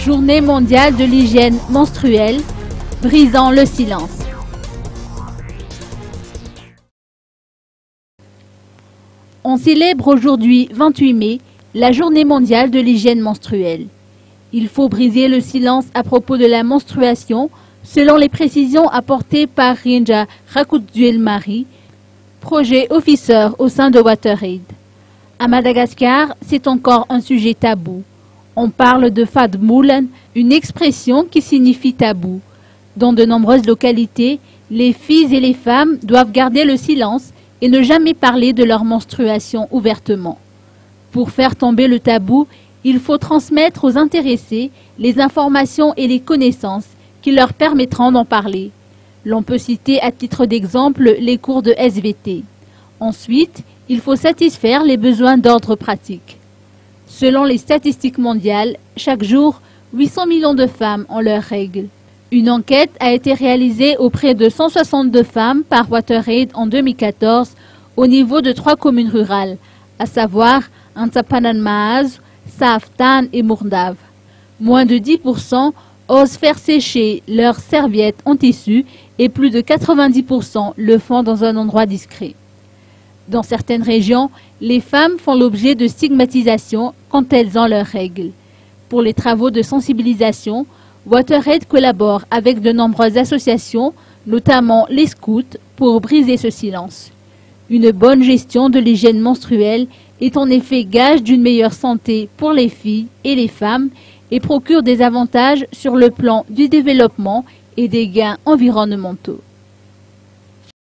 Journée mondiale de l'hygiène menstruelle, brisant le silence. On célèbre aujourd'hui, 28 mai, la Journée mondiale de l'hygiène menstruelle. Il faut briser le silence à propos de la menstruation, selon les précisions apportées par Rinja Rakutduel-Marie, projet officer au sein de WaterAid. À Madagascar, c'est encore un sujet tabou. On parle de fadmoulen, une expression qui signifie tabou. Dans de nombreuses localités, les filles et les femmes doivent garder le silence et ne jamais parler de leur menstruation ouvertement. Pour faire tomber le tabou, il faut transmettre aux intéressés les informations et les connaissances qui leur permettront d'en parler. L'on peut citer à titre d'exemple les cours de SVT. Ensuite, il faut satisfaire les besoins d'ordre pratique. Selon les statistiques mondiales, chaque jour, 800 millions de femmes ont leurs règles. Une enquête a été réalisée auprès de 162 femmes par WaterAid en 2014 au niveau de 3 communes rurales, à savoir Antapananmaaz, Saaftan et Mourdav. Moins de 10% osent faire sécher leurs serviettes en tissu et plus de 90% le font dans un endroit discret. Dans certaines régions, les femmes font l'objet de stigmatisation quand elles ont leurs règles. Pour les travaux de sensibilisation, WaterAid collabore avec de nombreuses associations, notamment les scouts, pour briser ce silence. Une bonne gestion de l'hygiène menstruelle est en effet gage d'une meilleure santé pour les filles et les femmes et procure des avantages sur le plan du développement et des gains environnementaux.